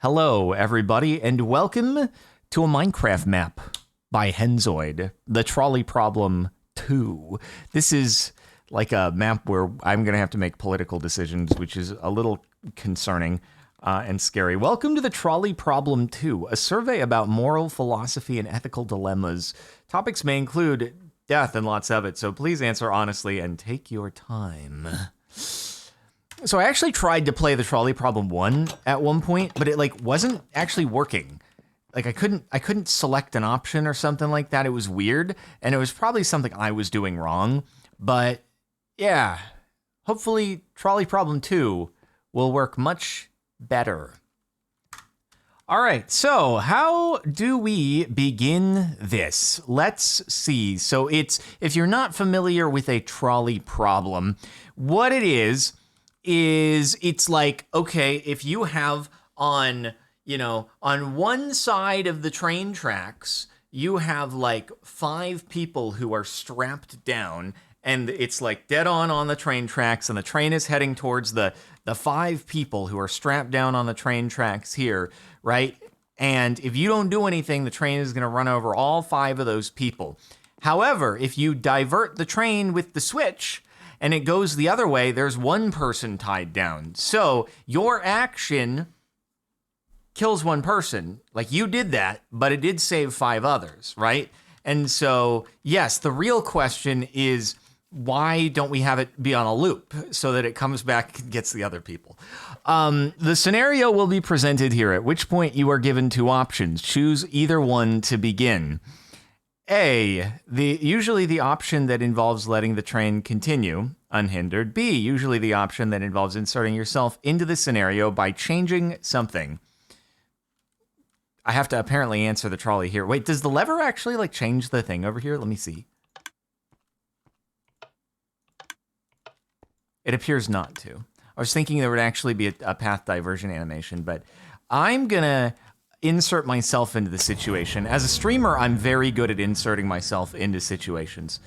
Hello, everybody, and welcome to a Minecraft map by Henzoid, the Trolley Problem 2. This is like a map where I'm going to have to make political decisions, which is a little concerning and scary. Welcome to the Trolley Problem 2, a survey about moral philosophy and ethical dilemmas. Topics may include death and lots of it, so please answer honestly and take your time. So I actually tried to play the Trolley Problem 1 at one point, but it wasn't actually working. I couldn't select an option or something like that. It was weird, and it was probably something I was doing wrong. But yeah, hopefully Trolley Problem 2 will work much better. All right, so how do we begin this? Let's see. So if you're not familiar with a trolley problem, what it is it's like, okay, if you have on one side of the train tracks, you have like 5 people who are strapped down, and it's like dead on the train tracks, and the train is heading towards the 5 people who are strapped down on the train tracks here, right? And if you don't do anything, the train is going to run over all 5 of those people. However, if you divert the train with the switch, and it goes the other way, there's 1 person tied down. So your action kills 1 person. Like, you did that, but it did save 5 others, right? And so, yes, the real question is, why don't we have it be on a loop so that it comes back and gets the other people? The scenario will be presented here, at which point you are given 2 options. Choose either one to begin. A, usually the option that involves letting the train continue unhindered. B, usually the option that involves inserting yourself into the scenario by changing something. I have to apparently answer the trolley here. Wait, does the lever actually change the thing over here? Let me see. It appears not to. I was thinking there would actually be a path diversion animation, but I'm gonna insert myself into the situation. As a streamer, I'm very good at inserting myself into situations.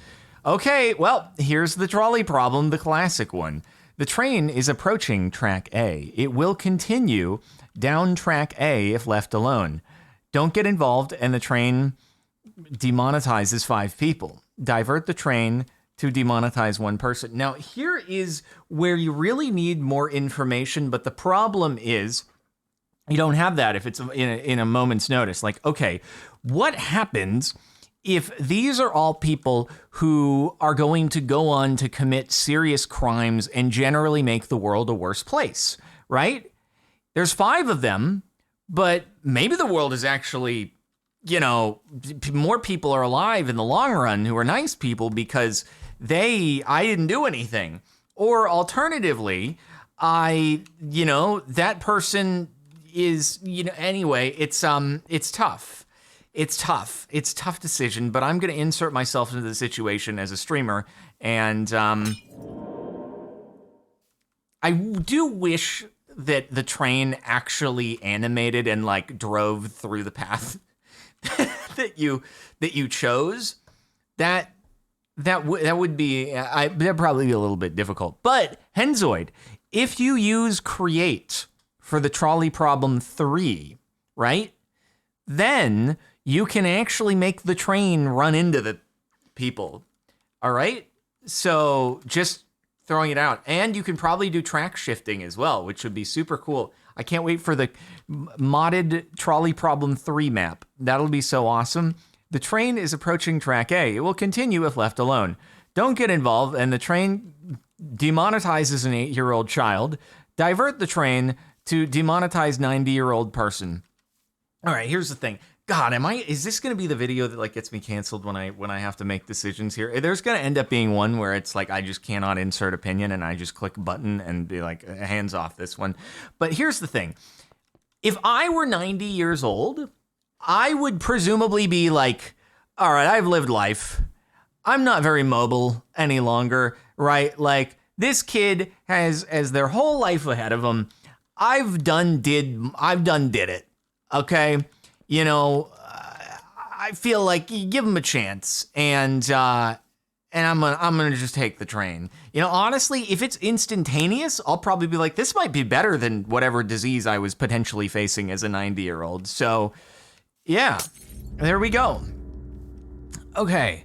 Okay, well, here's the trolley problem, the classic one. The train is approaching track A. It will continue down track A if left alone. Don't get involved, and the train demonetizes 5 people. Divert the train to demonetize 1 person. Now, here is where you really need more information, but the problem is, you don't have that if it's in a moment's notice. Like, okay, what happens if these are all people who are going to go on to commit serious crimes and generally make the world a worse place, right? There's 5 of them, but maybe the world is actually, more people are alive in the long run who are nice people because I didn't do anything. Or alternatively, that person is, anyway, it's tough. It's tough decision, but I'm going to insert myself into the situation as a streamer. And I do wish that the train actually animated and drove through the path that you chose. That would be, that'd probably be a little bit difficult. But Henzoid, if you use create for the Trolley Problem 3, right? Then you can actually make the train run into the people, all right? So just throwing it out. And you can probably do track shifting as well, which would be super cool. I can't wait for the modded Trolley Problem 3 map. That'll be so awesome. The train is approaching track A. It will continue if left alone. Don't get involved, and the train demonetizes an 8-year-old child. Divert the train to demonetize 90-year-old person. All right, here's the thing. God, is this going to be the video that gets me canceled when I have to make decisions here? There's going to end up being one where it's I just cannot insert opinion and I just click button and be hands off this one. But here's the thing. If I were 90 years old, I would presumably be all right, I've lived life. I'm not very mobile any longer, right? This kid has their whole life ahead of them. I've done did it. Okay. I feel like you give them a chance, and and I'm gonna just take the train. You know, honestly, if it's instantaneous, I'll probably be like, this might be better than whatever disease I was potentially facing as a 90-year-old. So, yeah, there we go. Okay.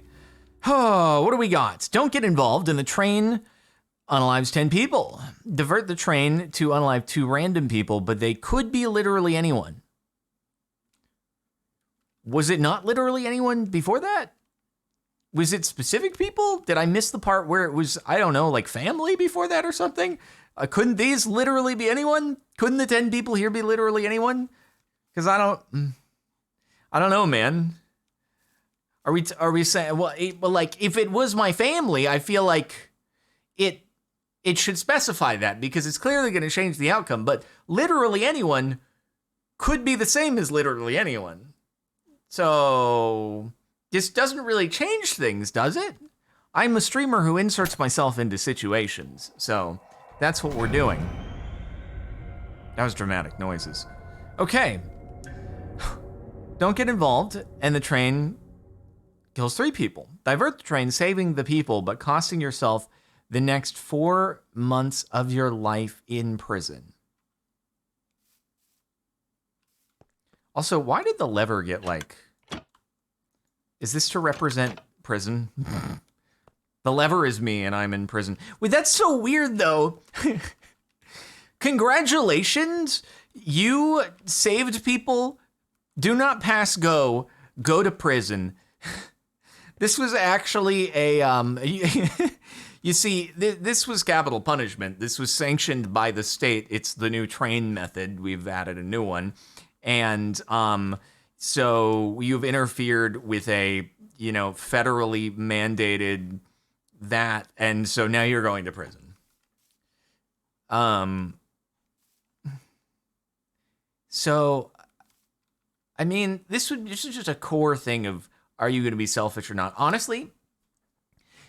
Oh, what do we got? Don't get involved in the train unalives 10 people. Divert the train to unalive 2 random people, but they could be literally anyone. Was it not literally anyone before that? Was it specific people? Did I miss the part where it was, I don't know, like family before that or something? Couldn't these literally be anyone? Couldn't the 10 people here be literally anyone? Because I don't know, man. Are we saying, well, like if it was my family, I feel like it should specify that because it's clearly going to change the outcome. But literally anyone could be the same as literally anyone. So this doesn't really change things, does it? I'm a streamer who inserts myself into situations. So that's what we're doing. That was dramatic noises. Okay. Don't get involved, and the train kills 3 people. Divert the train, saving the people, but costing yourself the next 4 months of your life in prison. Also, why did the lever get like... Is this to represent prison? The lever is me and I'm in prison. Wait, that's so weird though. Congratulations. You saved people. Do not pass go. Go to prison. This was actually a... You see, this was capital punishment. This was sanctioned by the state. It's the new train method. We've added a new one. And so you've interfered with a, federally mandated that. And so now you're going to prison. So, I mean, this is just a core thing of, are you going to be selfish or not? Honestly,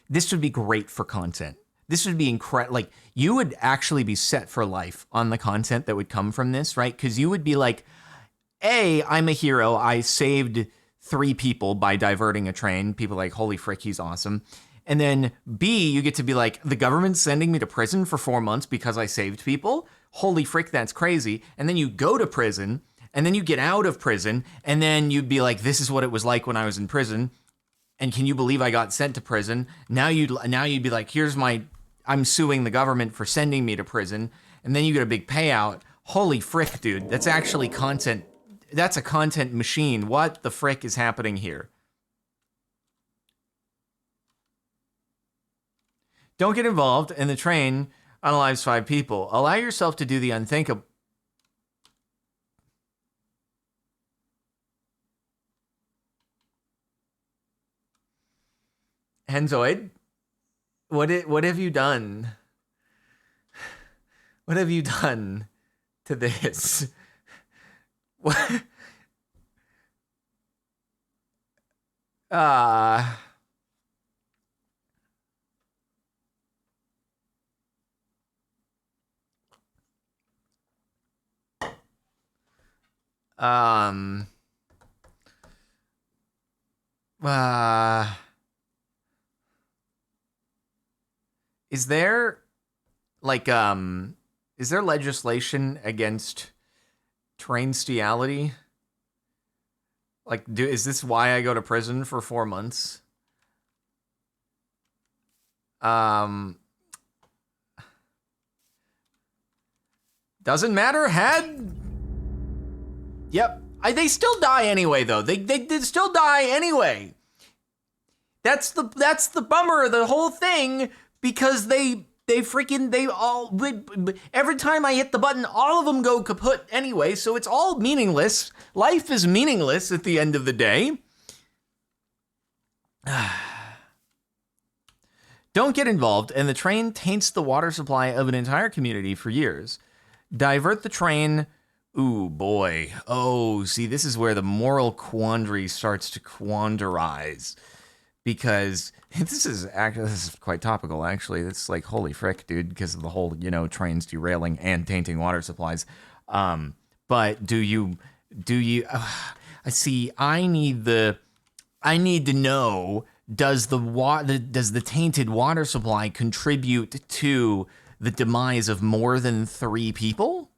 this would be great for content. This would be incredible. Like, you would actually be set for life on the content that would come from this, right? Because you would be like, A, I'm a hero. I saved 3 people by diverting a train. People are like, holy frick, he's awesome. And then B, you get to be like, the government's sending me to prison for 4 months because I saved people. Holy frick, that's crazy. And then you go to prison, and then you get out of prison, and then you'd be like, this is what it was like when I was in prison. And can you believe I got sent to prison? Now you'd be like, I'm suing the government for sending me to prison. And then you get a big payout. Holy frick, dude. That's actually content. That's a content machine. What the frick is happening here? Don't get involved in the train unalives 5 people. Allow yourself to do the unthinkable. Henzoid, what have you done? What have you done to this? What? Is there legislation against train stiality? Like, is this why I go to prison for 4 months? Doesn't matter. Yep. They still die anyway, though. They still die anyway. That's the bummer of the whole thing, because every time I hit the button, all of them go kaput anyway, so it's all meaningless. Life is meaningless at the end of the day. Don't get involved, and the train taints the water supply of an entire community for years. Divert the train. Ooh, boy. Oh, see, this is where the moral quandary starts to quandarize. Because this is quite topical, actually. It's like, holy frick, dude, because of the whole, trains derailing and tainting water supplies. But do you, I need to know, does the tainted water supply contribute to the demise of more than 3 people?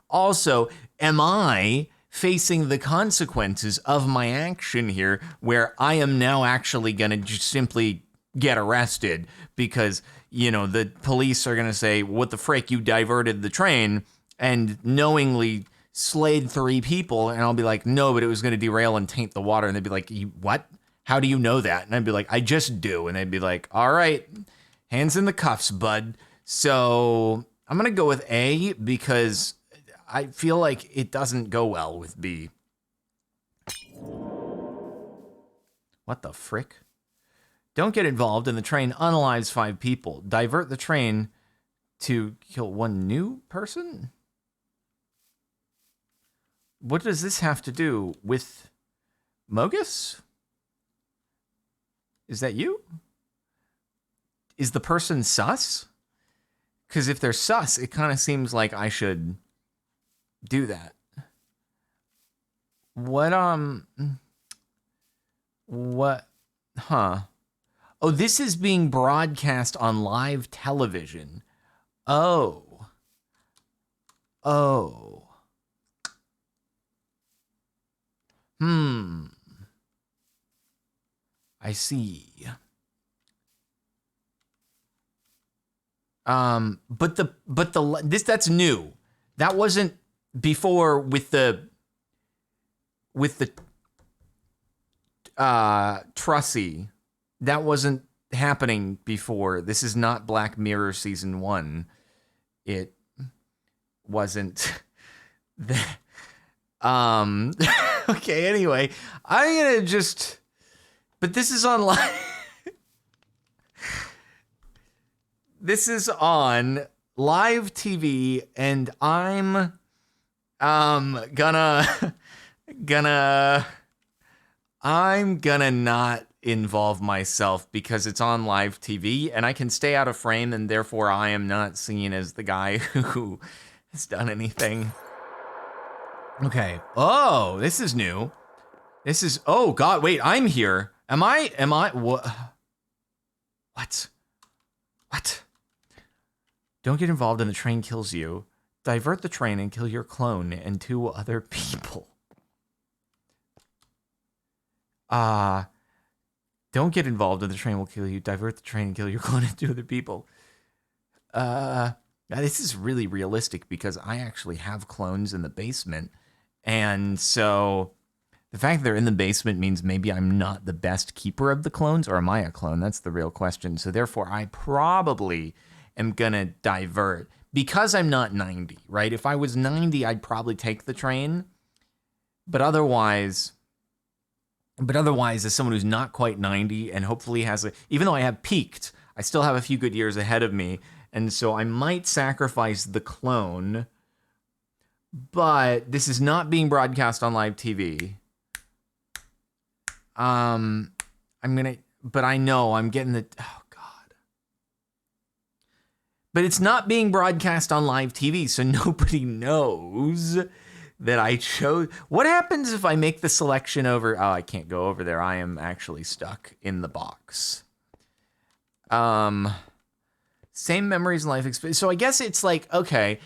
Also, am I facing the consequences of my action here, where I am now actually going to just simply get arrested because, the police are going to say, what the frick, you diverted the train and knowingly slayed 3 people. And I'll be like, no, but it was going to derail and taint the water. And they'd be like, what? How do you know that? And I'd be like, I just do. And they'd be like, all right, hands in the cuffs, bud. So I'm going to go with A because I feel like it doesn't go well with B. What the frick? Don't get involved in the train unalives 5 people. Divert the train to kill 1 new person? What does this have to do with Mogus? Is that you? Is the person sus? Because if they're sus, it kind of seems like I should do that. Oh, this is being broadcast on live television. Oh. I see. That's new. That wasn't before with the Trussy. That wasn't happening before. This is not Black Mirror season 1. It wasn't. Okay, anyway, I'm gonna just. But this is on live. This is on live TV, and I'm gonna not involve myself because it's on live TV, and I can stay out of frame, and therefore I am not seen as the guy who has done anything. Okay. Oh, this is new. This is. Oh God! Wait, I'm here. Am I? What? What? Don't get involved and the train kills you. Divert the train and kill your clone and 2 other people. Don't get involved and the train will kill you. Divert the train and kill your clone and 2 other people. This is really realistic because I actually have clones in the basement. And so the fact that they're in the basement means maybe I'm not the best keeper of the clones, or am I a clone? That's the real question. So therefore, I probably am going to divert because I'm not 90, right? If I was 90, I'd probably take the train. But otherwise, as someone who's not quite 90 and hopefully even though I have peaked, I still have a few good years ahead of me. And so I might sacrifice the clone. But this is not being broadcast on live TV. But I know I'm getting oh God. But it's not being broadcast on live TV, so nobody knows that I chose. What happens if I make the selection over? Oh, I can't go over there. I am actually stuck in the box. Same memories and life experience. So I guess it's like, okay,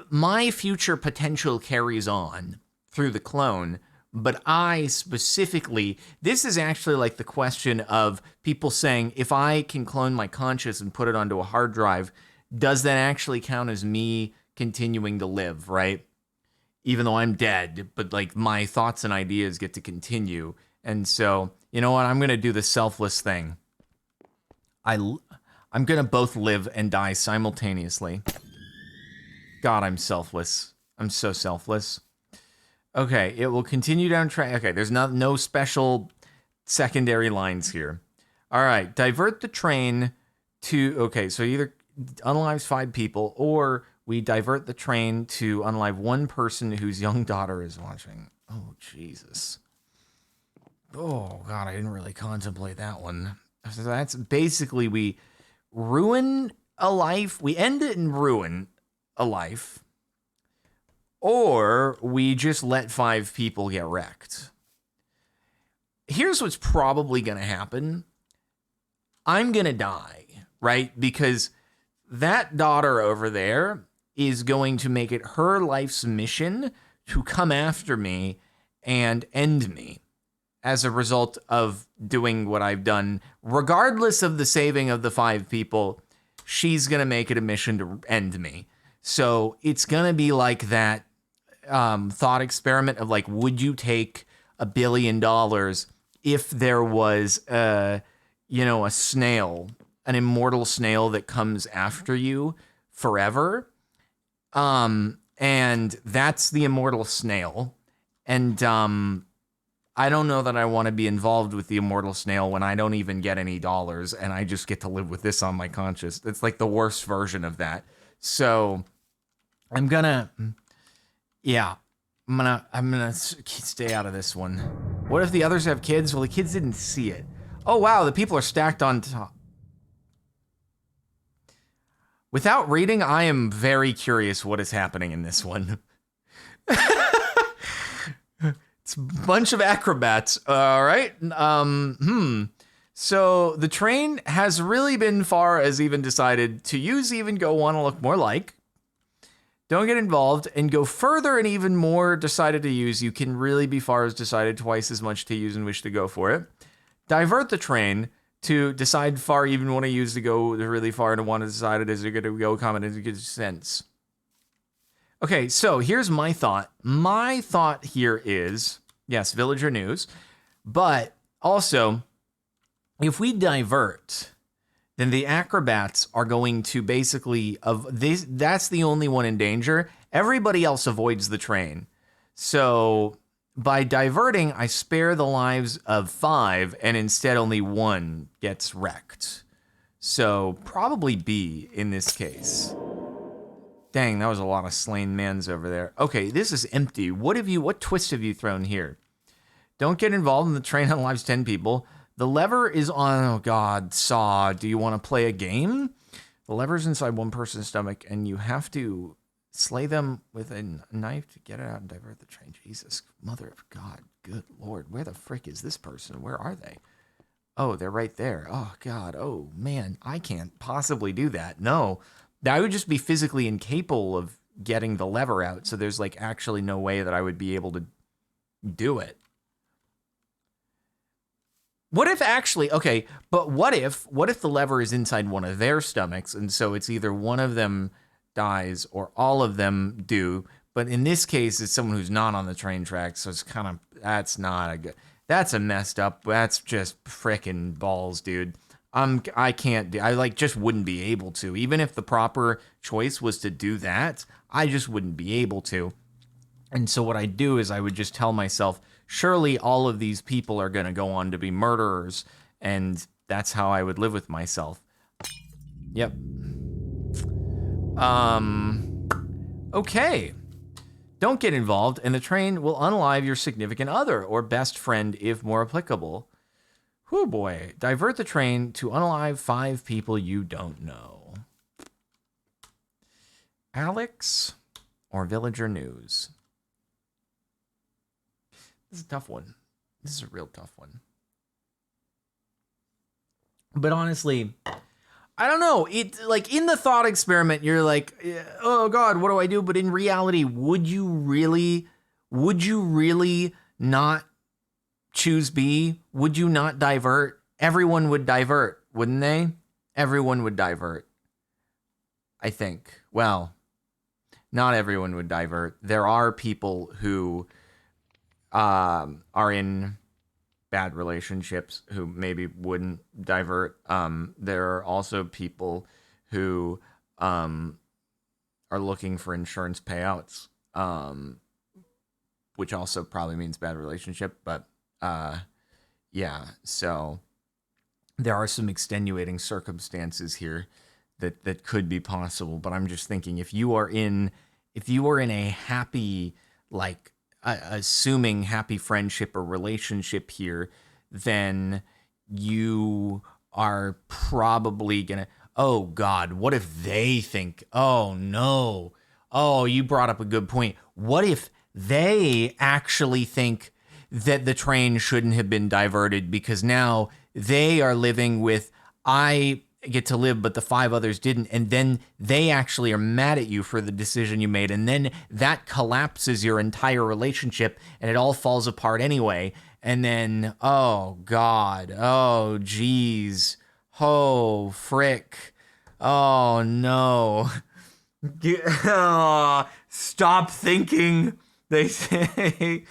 my future potential carries on through the clone, but I specifically, this is actually like the question of people saying, if I can clone my conscious and put it onto a hard drive, does that actually count as me continuing to live, right? Even though I'm dead, but like my thoughts and ideas get to continue. And so, you know what? I'm going to do the selfless thing. I'm going to both live and die simultaneously. God, I'm selfless. I'm so selfless. Okay, it will continue down track. Okay, there's no special secondary lines here. All right, divert the train to... Okay, so either unalives 5 people, or we divert the train to unalive 1 person whose young daughter is watching. Oh, Jesus. Oh, God, I didn't really contemplate that one. So that's basically we ruin a life. We end it and ruin a life, or we just let 5 people get wrecked. here's what's probably going to happen. I'm going to die, right? Because that daughter over there is going to make it her life's mission to come after me and end me as a result of doing what I've done. Regardless of the saving of the 5 people, she's going to make it a mission to end me. So it's going to be like that thought experiment of like, would you take $1 billion if there was a snail, an immortal snail that comes after you forever? And that's the immortal snail. And I don't know that I want to be involved with the immortal snail when I don't even get any dollars and I just get to live with this on my conscience. It's like the worst version of that. So I'm gonna stay out of this one. What if the others have kids? Well, the kids didn't see it. Oh, wow, the people are stacked on top. Without reading, I am very curious what is happening in this one. It's a bunch of acrobats, all right? So the train has really been far as even decided to use even go want to look more like. Don't get involved and go further and even more decided to use. You can really be far as decided twice as much to use and wish to go for it. Divert the train to decide far even want to use to go really far and want to decide it as you're going to go comment in good sense. Okay, so here's my thought. My thought here is, yes, villager news, but also if we divert, then the acrobats are going to basically that's the only one in danger. Everybody else avoids the train. So by diverting, I spare the lives of 5 and instead only 1 gets wrecked. So probably B in this case. Dang, that was a lot of slain mans over there. Okay, this is empty. What twist have you thrown here? Don't get involved in the train that lives 10 people. The lever is on, oh God, Saw. Do you want to play a game? The lever's inside one person's stomach, and you have to slay them with a knife to get it out and divert the train. Jesus, mother of God, good Lord. Where the frick is this person? Where are they? Oh, they're right there. Oh, God. Oh, man, I can't possibly do that. No, I would just be physically incapable of getting the lever out, so there's like actually no way that I would be able to do it. What if actually, okay, but what if the lever is inside one of their stomachs, and so it's either one of them dies or all of them do, but in this case, it's someone who's not on the train tracks, so it's kind of, that's not a good, that's a messed up, that's just frickin' balls, dude. I can't do, I like just wouldn't be able to. Even if the proper choice was to do that, I just wouldn't be able to. And so what I do is I would just tell myself, surely all of these people are going to go on to be murderers, and that's how I would live with myself. Yep. Okay. Don't get involved, and the train will unalive your significant other or best friend if more applicable. Whew, boy. Divert the train to unalive 5 people you don't know. Alex or villager news? This is a tough one. This is a real tough one. But honestly, I don't know. It like in the thought experiment, you're like, oh God, what do I do? But in reality, would you really not choose B? Would you not divert? Everyone would divert, wouldn't they? Everyone would divert. I think. Well, not everyone would divert. There are people who are in bad relationships who maybe wouldn't divert. There are also people who are looking for insurance payouts, which also probably means bad relationship. But yeah, so there are some extenuating circumstances here that could be possible. But I'm just thinking, if you are in a happy, like, assuming happy friendship or relationship here, then you are probably gonna, oh God, what if they think, oh no, oh, you brought up a good point. What if they actually think that the train shouldn't have been diverted because now they are living with, I get to live, but the 5 others didn't. And then they actually are mad at you for the decision you made. And then that collapses your entire relationship and it all falls apart anyway. And then, oh God, oh geez, oh frick, oh no. Stop thinking, they say.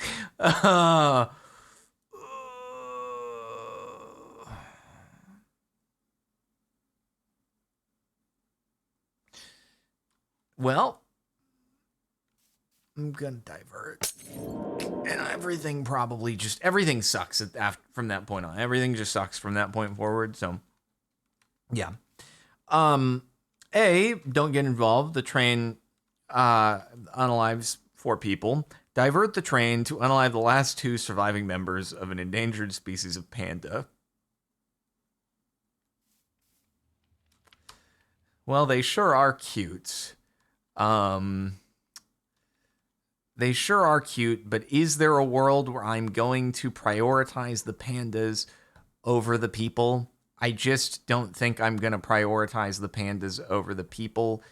Well, I'm gonna divert, and everything sucks from that point on. Everything just sucks from that point forward. So, yeah. Don't get involved. The train unalives 4 people. Divert the train to unalive the last 2 surviving members of an endangered species of panda. Well, they sure are cute. They sure are cute, but is there a world where I'm going to prioritize the pandas over the people? I just don't think I'm going to prioritize the pandas over the people.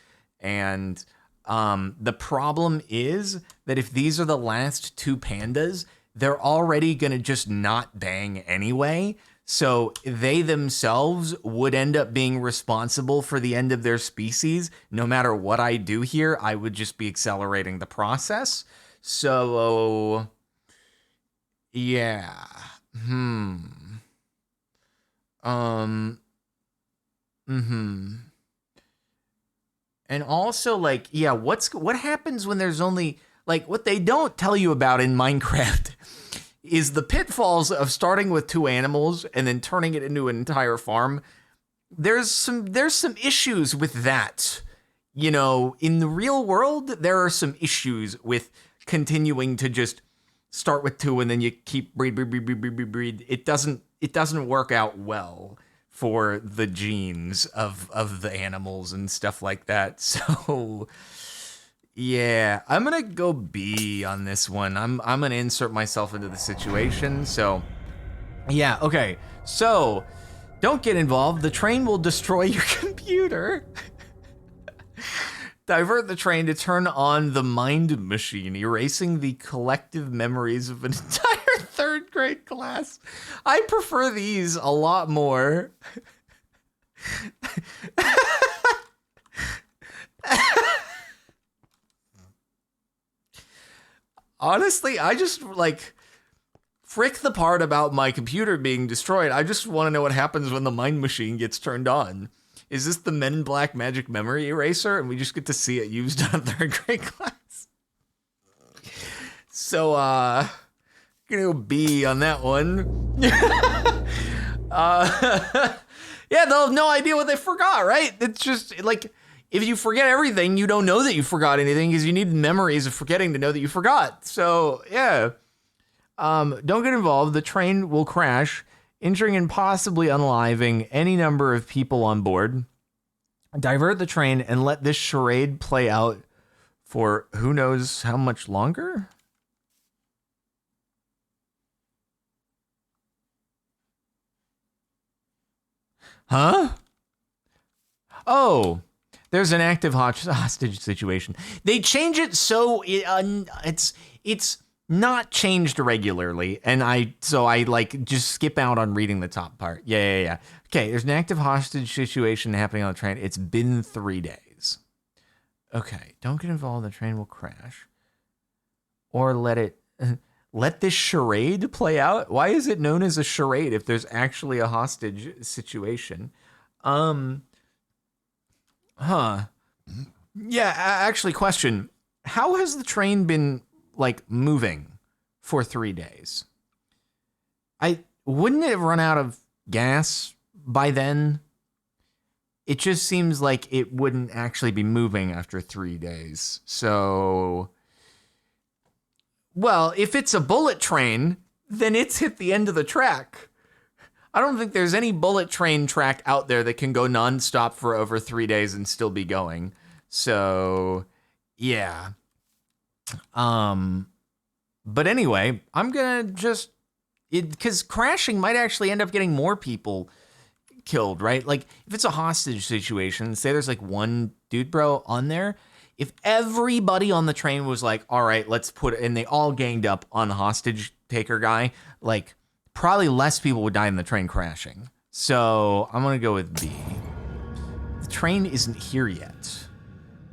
And the problem is that if these are the last 2 pandas, they're already going to just not bang anyway. So they themselves would end up being responsible for the end of their species. No matter what I do here, I would just be accelerating the process. So, yeah. And also, like, yeah, what happens when there's only, like, what they don't tell you about in Minecraft is the pitfalls of starting with 2 animals and then turning it into an entire farm. There's some issues with that. You know, in the real world, there are some issues with continuing to just start with 2 and then you keep breed. It doesn't work out well for the genes of the animals and stuff like that. So yeah, I'm gonna go B on this one. I'm gonna insert myself into the situation. So yeah, okay. So don't get involved. The train will destroy your computer. Divert the train to turn on the mind machine, erasing the collective memories of an entire 3rd grade class. I prefer these a lot more. Honestly, I just, like, frick the part about my computer being destroyed. I just want to know what happens when the mind machine gets turned on. Is this the Men in Black magic memory eraser? And we just get to see it used on 3rd grade class. So, gonna go B on that one. Yeah, they'll have no idea what they forgot, right? It's just, like, if you forget everything, you don't know that you forgot anything because you need memories of forgetting to know that you forgot. So, yeah. Don't get involved. The train will crash, injuring and possibly unaliving any number of people on board. Divert the train and let this charade play out for who knows how much longer? Huh? Oh, there's an active hostage situation. They change it so it's not changed regularly, and I like just skip out on reading the top part. Yeah. Okay, there's an active hostage situation happening on the train. It's been 3 days. Okay, don't get involved. The train will crash, or let this charade play out. Why is it known as a charade if there's actually a hostage situation? Yeah, actually, question. How has the train been, like, moving for 3 days? Wouldn't it have run out of gas by then? It just seems like it wouldn't actually be moving after 3 days. So, well, if it's a bullet train, then it's hit the end of the track. I don't think there's any bullet train track out there that can go nonstop for over 3 days and still be going. So, yeah. But anyway, I'm gonna just because crashing might actually end up getting more people killed, right? Like if it's a hostage situation, say there's like one dude bro on there, if everybody on the train was like, all right, let's put it, and they all ganged up on the hostage taker guy, like probably less people would die in the train crashing. So I'm gonna go with B. The train isn't here yet.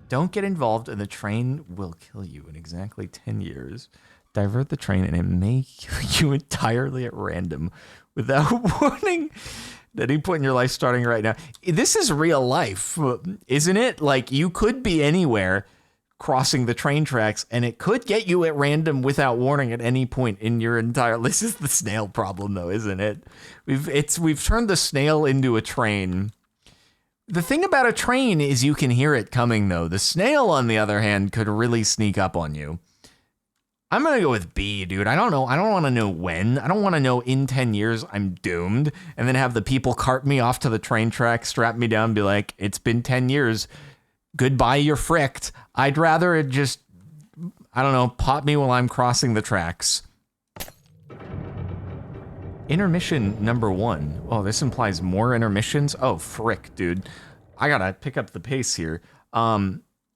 Don't get involved and the train will kill you in exactly 10 years. Divert the train and it may kill you entirely at random without warning. At any point in your life starting right now. This is real life, isn't it? Like you could be anywhere crossing the train tracks and it could get you at random without warning at any point in your entire. This is the snail problem though, isn't it? We've turned the snail into a train. The thing about a train is you can hear it coming though. The snail on the other hand could really sneak up on you. I'm going to go with B, dude. I don't know. I don't want to know when. I don't want to know in 10 years I'm doomed and then have the people cart me off to the train track, strap me down, and be like, it's been 10 years. Goodbye, you're fricked. I'd rather it just, I don't know, pop me while I'm crossing the tracks. Intermission number 1. Oh, this implies more intermissions? Oh, frick, dude. I got to pick up the pace here.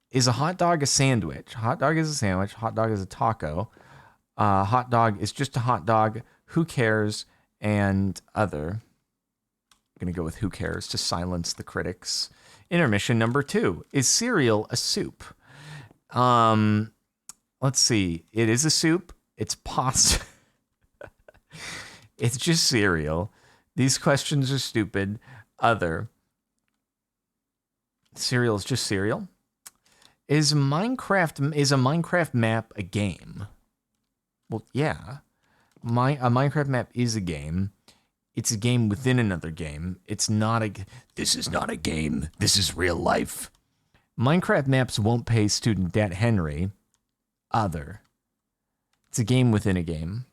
Is a hot dog a sandwich? Hot dog is a sandwich. Hot dog is a taco. Hot dog is just a hot dog. Who cares? And other. I'm going to go with who cares to silence the critics. Intermission number 2. Is cereal a soup? Let's see. It is a soup. It's pasta. It's just cereal. These questions are stupid. Other. Cereal is just cereal. Is a Minecraft map a game? Well, yeah. A Minecraft map is a game. It's a game within another game. It's not a... This is not a game. This is real life. Minecraft maps won't pay student debt, Henry. Other. It's a game within a game.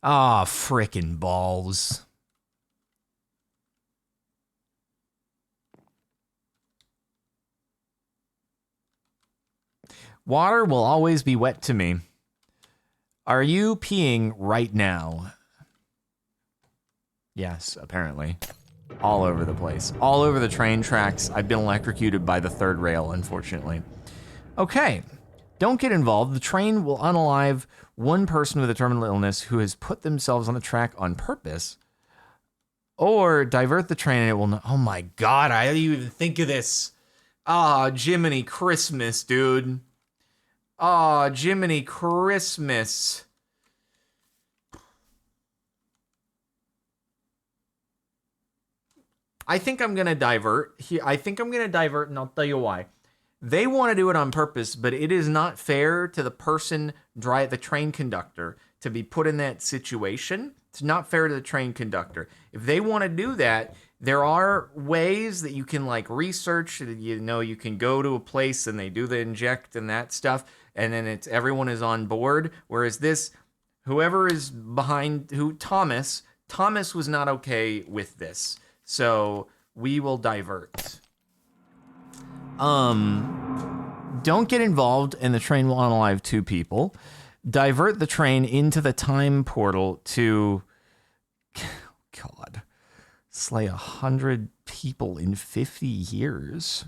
Ah, frickin' balls. Water will always be wet to me. Are you peeing right now? Yes, apparently. All over the place. All over the train tracks. I've been electrocuted by the third rail, unfortunately. Okay. Don't get involved. The train will unalive one person with a terminal illness who has put themselves on the track on purpose. Or divert the train and it will not. Oh my God, I didn't even think of this. Ah, Jiminy Christmas, dude. Oh, Jiminy Christmas. I think I'm going to divert. I think I'm going to divert, and I'll tell you why. They want to do it on purpose, but it is not fair to the person, the train conductor, to be put in that situation. It's not fair to the train conductor. If they want to do that, there are ways that you can like research. You know, you can go to a place and they do the inject and that stuff, and then everyone is on board. Whereas this, whoever is behind, Thomas was not okay with this, so we will divert. Don't get involved and the train will unalive 2 people. Divert the train into the time portal to, God, slay 100 people in 50 years.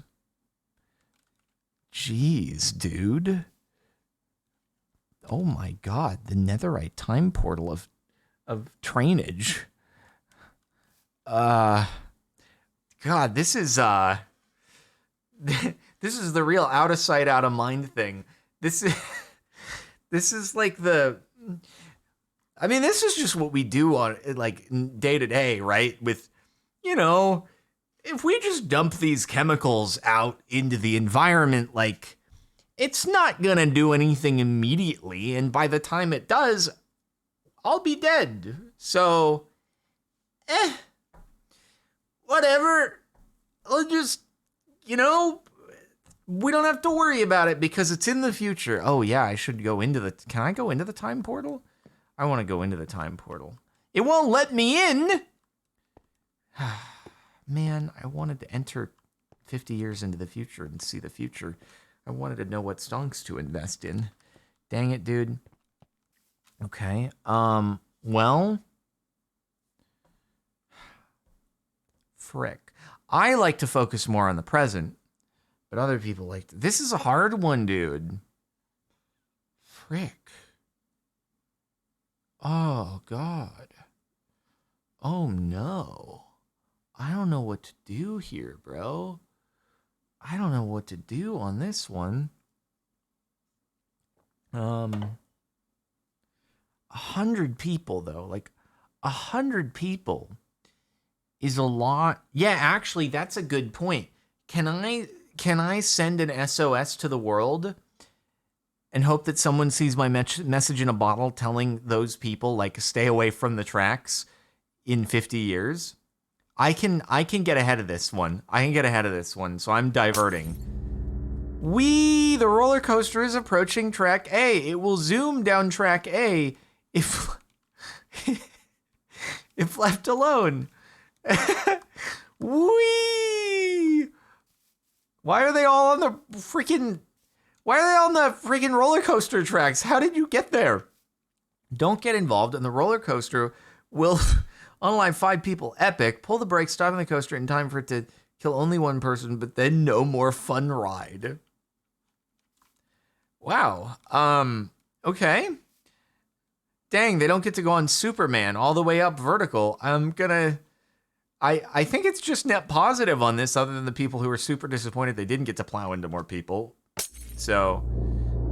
Jeez, dude. Oh my God, the netherite time portal of trainage. God, this is this is the real out of sight, out of mind thing. This is like this is just what we do on like day to day, right? With, if we just dump these chemicals out into the environment, like it's not gonna do anything immediately, and by the time it does, I'll be dead. So, whatever. I'll just, we don't have to worry about it because it's in the future. Oh yeah, I should go into can I go into the time portal? I want to go into the time portal. It won't let me in. Man, I wanted to enter 50 years into the future and see the future. I wanted to know what stonks to invest in. Dang it, dude. Okay. Well, frick. I like to focus more on the present, but other people like this is a hard one, dude. Frick. Oh, God. Oh, no. I don't know what to do here, bro. I don't know what to do on this one. 100 people, though. Like, 100 people is a lot. Yeah, actually, that's a good point. Can I send an SOS to the world and hope that someone sees my message in a bottle telling those people, like, stay away from the tracks in 50 years? I can get ahead of this one. So I'm diverting. The roller coaster is approaching track A. It will zoom down track A if if left alone. Wee! Why are they all on the freaking roller coaster tracks? How did you get there? Don't get involved, and the roller coaster will unalive 5 people. Epic. Pull the brakes, stopping the coaster in time for it to kill only 1 person, but then no more fun ride. Wow. Okay. Dang, they don't get to go on Superman all the way up vertical. I think it's just net positive on this, other than the people who are super disappointed they didn't get to plow into more people. So,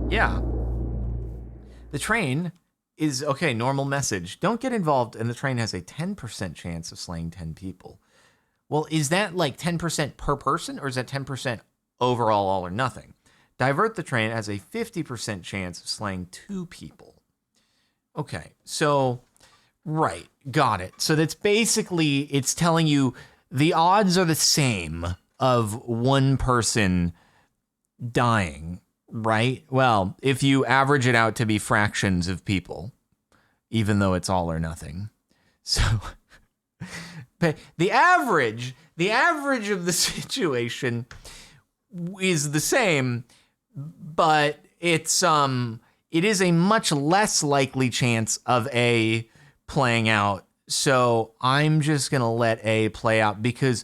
yeah. The train is, okay, normal message. Don't get involved, and the train has a 10% chance of slaying 10 people. Well, is that like 10% per person, or is that 10% overall, all or nothing? Divert the train has a 50% chance of slaying 2 people. Okay, so, right, got it. So that's basically, it's telling you the odds are the same of 1 person dying, right? Well, if you average it out to be fractions of people, even though it's all or nothing. So the average of the situation is the same, but it is a much less likely chance of A playing out. So I'm just going to let A play out, because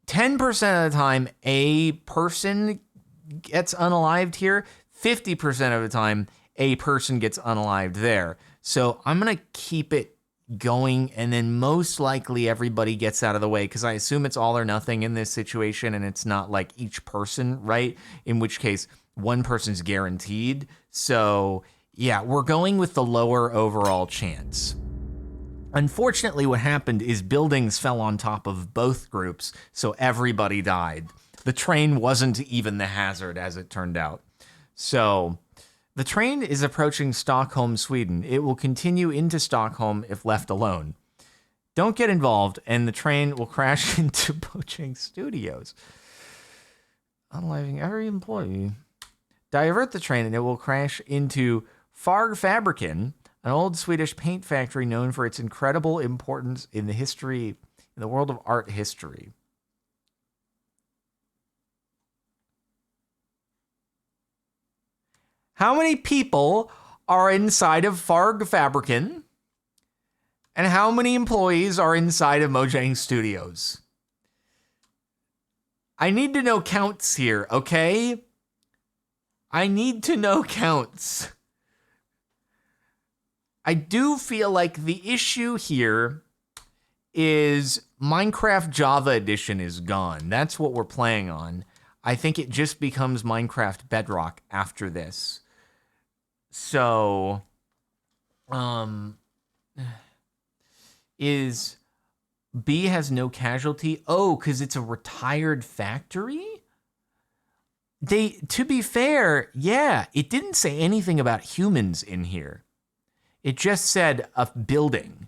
10% of the time a person gets unalived here, 50% of the time a person gets unalived there. So I'm going to keep it going, and then most likely everybody gets out of the way, because I assume it's all or nothing in this situation, and it's not like each person, right? In which case 1 person's guaranteed. So yeah, we're going with the lower overall chance. Unfortunately, what happened is buildings fell on top of both groups, so everybody died. The train wasn't even the hazard, as it turned out. So the train is approaching Stockholm, Sweden. It will continue into Stockholm if left alone. Don't get involved, and the train will crash into Bojang Studios, unaliving every employee. Divert the train, and it will crash into Fargfabriken, an old Swedish paint factory known for its incredible importance in the world of art history. How many people are inside of Fargfabriken? And how many employees are inside of Mojang Studios? I need to know counts here, okay? I need to know counts. I do feel like the issue here is Minecraft Java Edition is gone. That's what we're playing on. I think it just becomes Minecraft Bedrock after this. So, is B has no casualty? Oh, because it's a retired factory? To be fair, yeah, it didn't say anything about humans in here. It just said a building.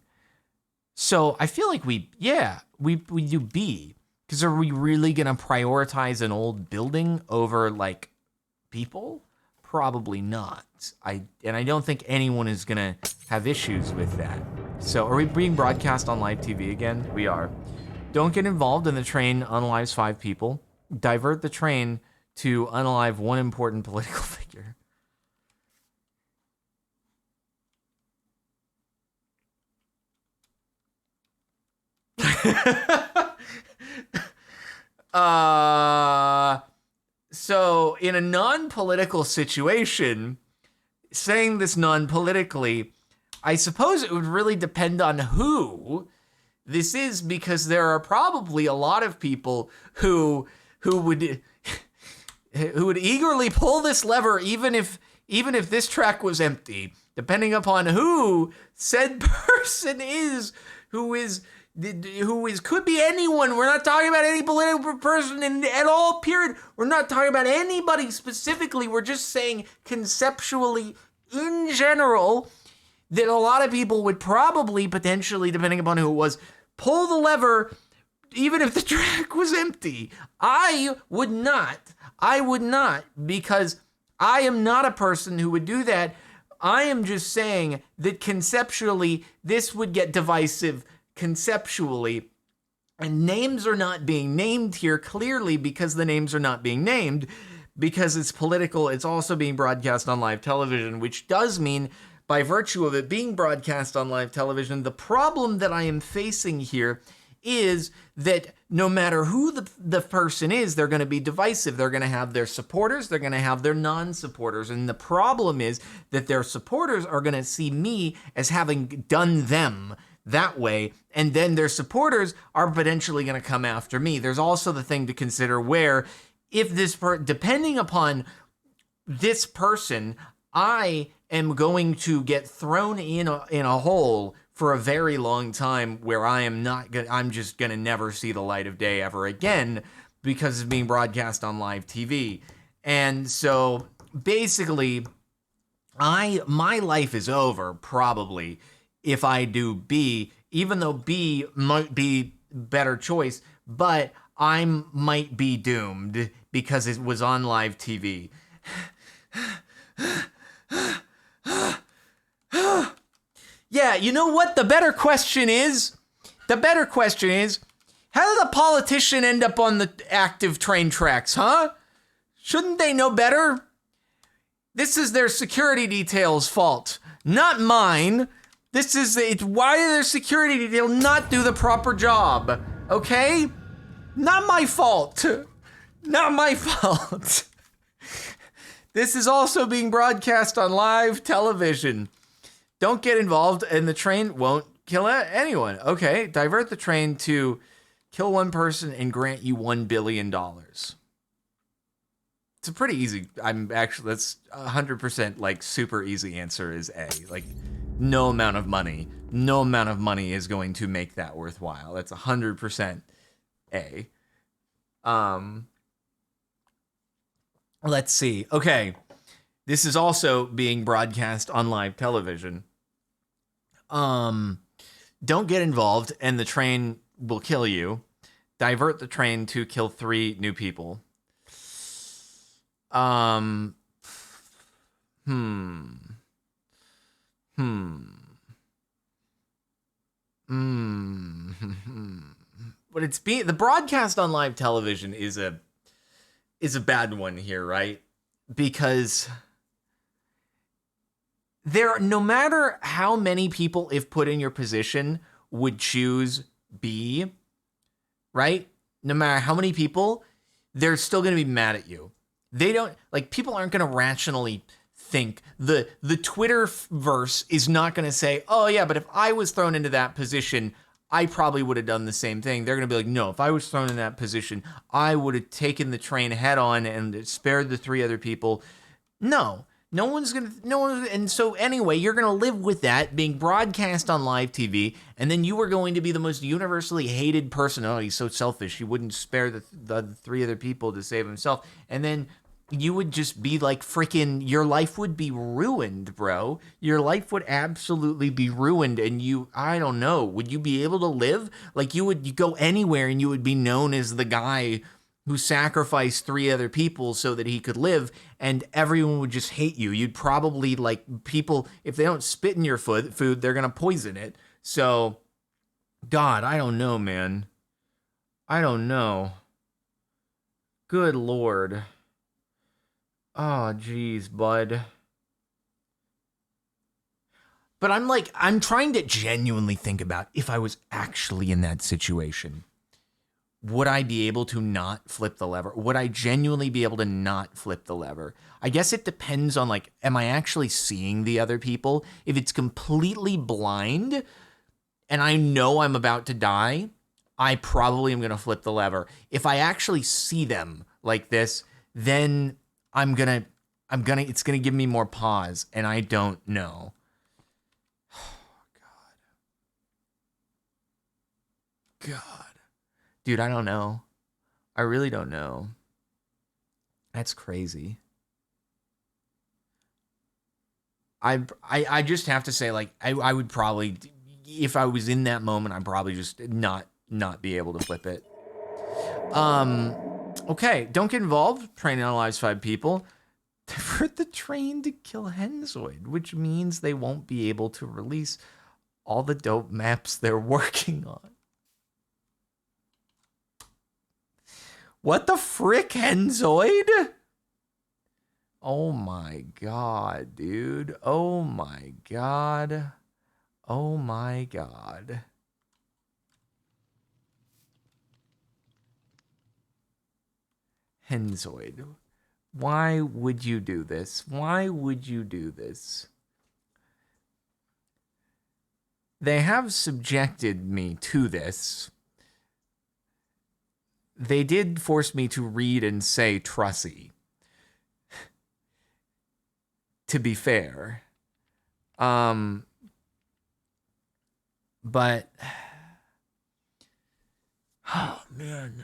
So I feel like we do B. Because are we really going to prioritize an old building over, like, people? Probably not. I don't think anyone is going to have issues with that. So are we being broadcast on live TV again? We are. Don't get involved in the train unalives 5 people. Divert the train to unalive 1 important political figure. So in a non-political situation, saying this non-politically, I suppose it would really depend on who this is, because there are probably a lot of people who would eagerly pull this lever even if this track was empty, depending upon who said person is, who is could be anyone. We're not talking about any political person at all, period. We're not talking about anybody specifically. We're just saying conceptually, in general, that a lot of people would probably, potentially, depending upon who it was, pull the lever even if the track was empty. I would not, because I am not a person who would do that. I am just saying that conceptually, this would get divisive conceptually, and names are not being named here clearly because the names are not being named because it's political. It's also being broadcast on live television, which does mean, by virtue of it being broadcast on live television, the problem that I am facing here is that no matter who the person is, they're going to be divisive. They're going to have their supporters, they're going to have their non-supporters. And the problem is that their supporters are going to see me as having done them that way, and then their supporters are potentially going to come after me. There's also the thing to consider where, if this depending upon this person, I am going to get thrown in a hole for a very long time where I'm just going to never see the light of day ever again because it's being broadcast on live TV. And so basically, my life is over probably if I do B, even though B might be better choice, but I might be doomed because it was on live TV. Yeah, you know what? The better question is, how did the politician end up on the active train tracks, huh? Shouldn't they know better? This is their security detail's fault, not mine. Why did their security detail not do the proper job? Okay? Not my fault. Not my fault. This is also being broadcast on live television. Don't get involved and the train won't kill anyone. Okay, divert the train to kill one person and grant you $1 billion. It's a pretty easy, that's 100% like super easy answer is A. Like, no amount of money is going to make that worthwhile. That's 100% A. Let's see. Okay. This is also being broadcast on live television. Don't get involved and the train will kill you. Divert the train to kill 3 new people. But the broadcast on live television is a bad one here, right? Because no matter how many people, if put in your position, would choose B, right? No matter how many people, they're still going to be mad at you. People aren't going to rationally think. The Twitterverse is not going to say, oh yeah, but if I was thrown into that position, I probably would have done the same thing. They're going to be like, no, if I was thrown in that position, I would have taken the train head on and spared the 3 other people. No one's going to, and so anyway, you're going to live with that being broadcast on live TV, and then you are going to be the most universally hated person. Oh, he's so selfish. He wouldn't spare the 3 other people to save himself. And then you would just be like your life would be ruined, bro. Your life would absolutely be ruined. And I don't know, would you be able to live? Like you go anywhere and you would be known as the guy who sacrificed 3 other people so that he could live, and everyone would just hate you. You'd probably, people, if they don't spit in your food, they're going to poison it. So, God, I don't know, man. I don't know. Good Lord. Oh, geez, bud. But I'm trying to genuinely think about if I was actually in that situation. Would I be able to not flip the lever? Would I genuinely be able to not flip the lever? I guess it depends on am I actually seeing the other people? If it's completely blind and I know I'm about to die, I probably am going to flip the lever. If I actually see them like this, then it's going to give me more pause, and I don't know. God. Dude, I don't know. I really don't know. That's crazy. I just have to say, I would probably, if I was in that moment, I'd probably just not be able to flip it. Okay, don't get involved. Train analyze 5 people. Divert the train to kill Henzoid, which means they won't be able to release all the dope maps they're working on. What the frick, Henzoid? Oh my god, dude. Oh my god. Oh my god. Henzoid, why would you do this? Why would you do this? They have subjected me to this. They did force me to read and say Trussy. To be fair. But oh man,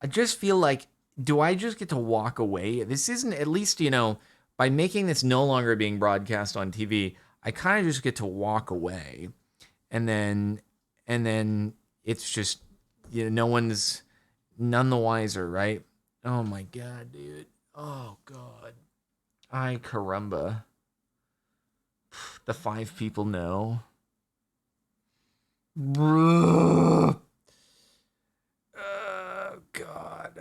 I just feel like, do I just get to walk away? This isn't, at least, by making this no longer being broadcast on TV, I kind of just get to walk away. And then it's just, no one's none the wiser, right? Oh my god, dude. Oh god. Ay caramba. The 5 people know. Oh god.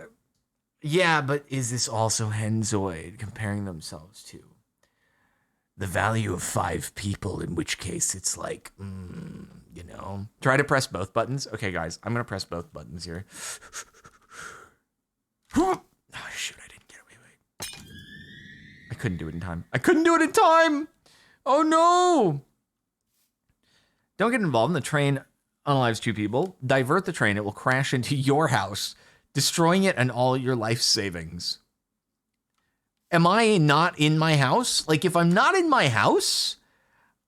Yeah, but is this also Henzoid comparing themselves to the value of 5 people, in which case it's like, try to press both buttons. Okay, guys, I'm going to press both buttons here. Oh, shoot, I didn't get it. Wait. I couldn't do it in time. Oh, no. Don't get involved in the train unalives 2 people. Divert the train. It will crash into your house, destroying it and all your life savings. Am I not in my house? If I'm not in my house,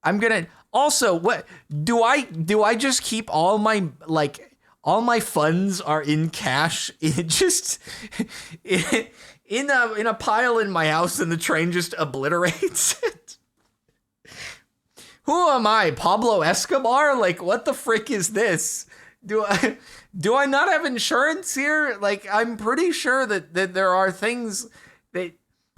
I'm gonna. Also, what do I just keep all my funds are in cash? In a pile in my house, and the train just obliterates it. Who am I, Pablo Escobar? What the frick is this? Do I not have insurance here? I'm pretty sure that there are things that.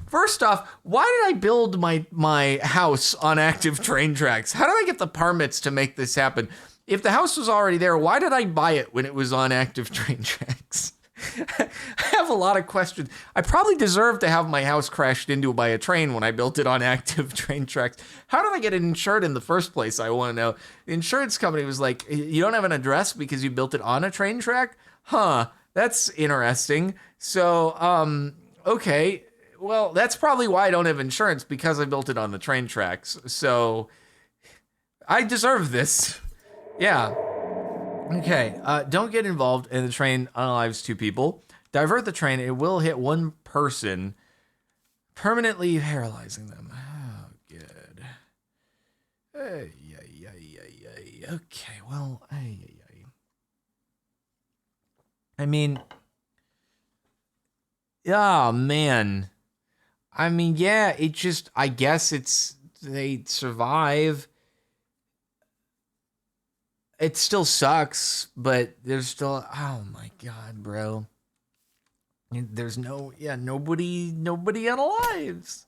First off, why did I build my house on active train tracks? How did I get the permits to make this happen? If the house was already there, why did I buy it when it was on active train tracks? I have a lot of questions. I probably deserve to have my house crashed into by a train when I built it on active train tracks. How did I get it insured in the first place? I want to know. The insurance company was like, you don't have an address because you built it on a train track? Huh, that's interesting. So, okay. Well, that's probably why I don't have insurance, because I built it on the train tracks. So I deserve this. Yeah. Okay. Don't get involved in the train unalives 2 people. Divert the train. It will hit 1 person, permanently paralyzing them. Oh, good. Okay. Well, I mean, oh man. Yeah, it just, I guess they survive. It still sucks, but there's still, oh my god, bro. There's nobody unalives.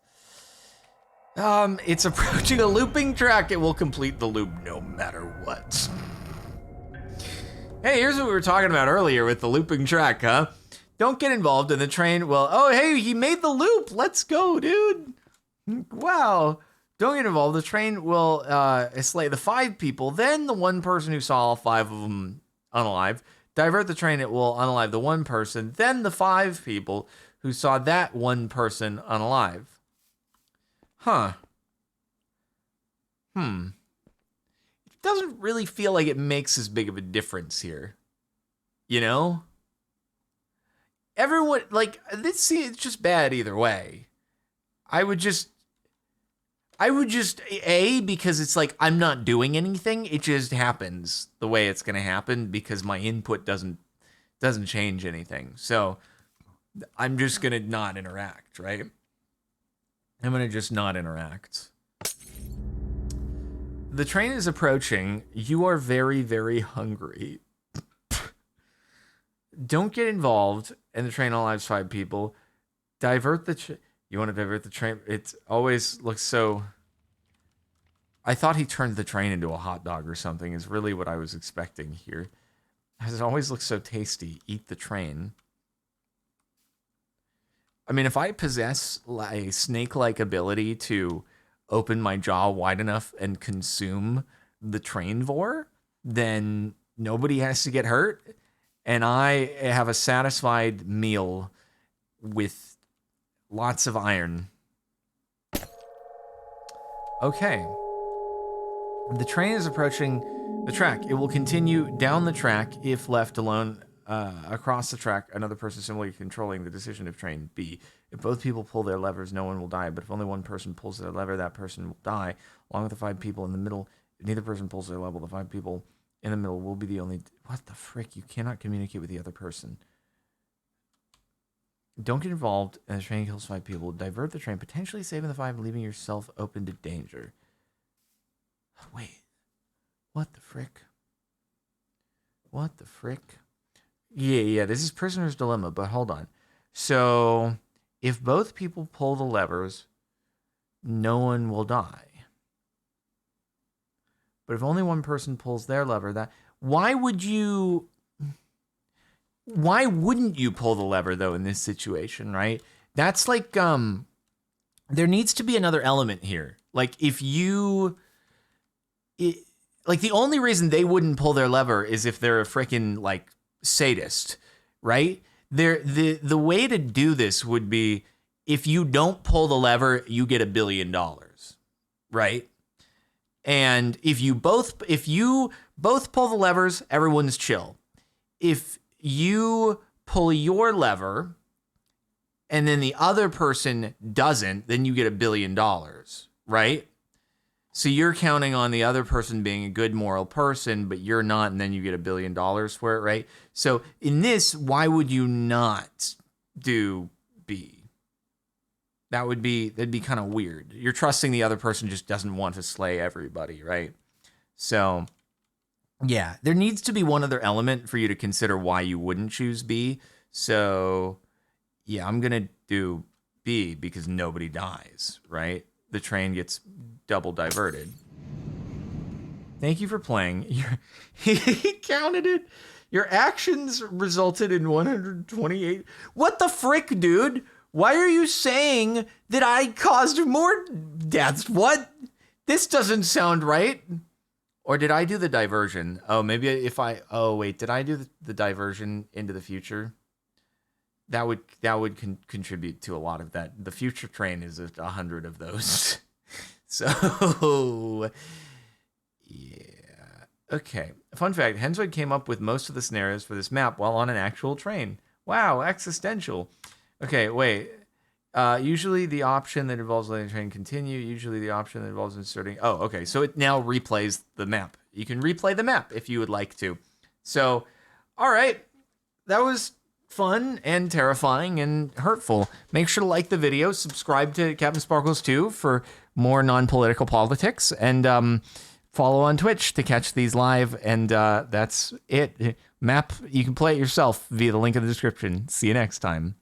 It's approaching a looping track. It will complete the loop no matter what. Hey, here's what we were talking about earlier with the looping track, huh? Don't get involved in the train. Well, oh, hey, he made the loop. Let's go, dude. Wow. Don't get involved. The train will slay the 5 people, then the 1 person who saw all 5 of them unalive. Divert the train, it will unalive the 1 person, then the 5 people who saw that 1 person unalive. Huh. It doesn't really feel like it makes as big of a difference here. You know? Everyone, like, it's just bad either way. I would just, because it's like, I'm not doing anything. It just happens the way it's going to happen because my input doesn't change anything. So I'm just going to not interact, right? I'm going to just not interact. The train is approaching. You are very, very hungry. Don't get involved, and the train unalives 5 people. Divert the you want to divert the train? It always looks so... I thought he turned the train into a hot dog or something, is really what I was expecting here. It always looks so tasty. Eat the train. I mean, if I possess a snake-like ability to open my jaw wide enough and consume the train vor, then nobody has to get hurt. And I have a satisfied meal with lots of iron. Okay. The train is approaching the track. It will continue down the track if left alone. Across the track, another person similarly controlling the decision of train B. If both people pull their levers, no one will die. But if only one person pulls their lever, that person will die. Along with the 5 people in the middle, if neither person pulls their lever, the 5 people in the middle will be the only... What the frick? You cannot communicate with the other person. Don't get involved, and the train kills 5 people. Divert the train, potentially saving the 5 and leaving yourself open to danger. Wait. What the frick? What the frick? Yeah, this is Prisoner's Dilemma, but hold on. So, if both people pull the levers, no one will die. But if only one person pulls their lever, why wouldn't you pull the lever, though, in this situation, right? That's like, there needs to be another element here. Like, the only reason they wouldn't pull their lever is if they're a freaking, like, sadist, right? The way to do this would be, if you don't pull the lever, you get $1 billion, right? And if you both pull the levers, everyone's chill. If you pull your lever and then the other person doesn't, then you get $1 billion, right? So you're counting on the other person being a good moral person, but you're not, and then you get $1 billion for it, right? So in this, why would you not do B? That'd be kind of weird. You're trusting the other person just doesn't want to slay everybody, right? So yeah, there needs to be one other element for you to consider why you wouldn't choose B. So yeah, I'm gonna do B because nobody dies, right? The train gets double diverted. Thank you for playing. He counted it. Your actions resulted in 128. What the frick, dude? Why are you saying that I caused more deaths? What? This doesn't sound right. Or did I do the diversion? Oh, maybe if I... Oh, wait. Did I do the diversion into the future? That would contribute to a lot of that. The future train is 100 of those. So, yeah. Okay. Fun fact, Henzoid came up with most of the scenarios for this map while on an actual train. Wow, existential. Okay, wait. Usually the option that involves letting the train continue. Usually the option that involves inserting... Oh, okay. So it now replays the map. You can replay the map if you would like to. So, all right. That was fun and terrifying and hurtful. Make sure to like the video, subscribe to Captain Sparkles 2 for more non-political politics, and follow on Twitch to catch these live. And that's it. Map, you can play it yourself via the link in the description. See you next time.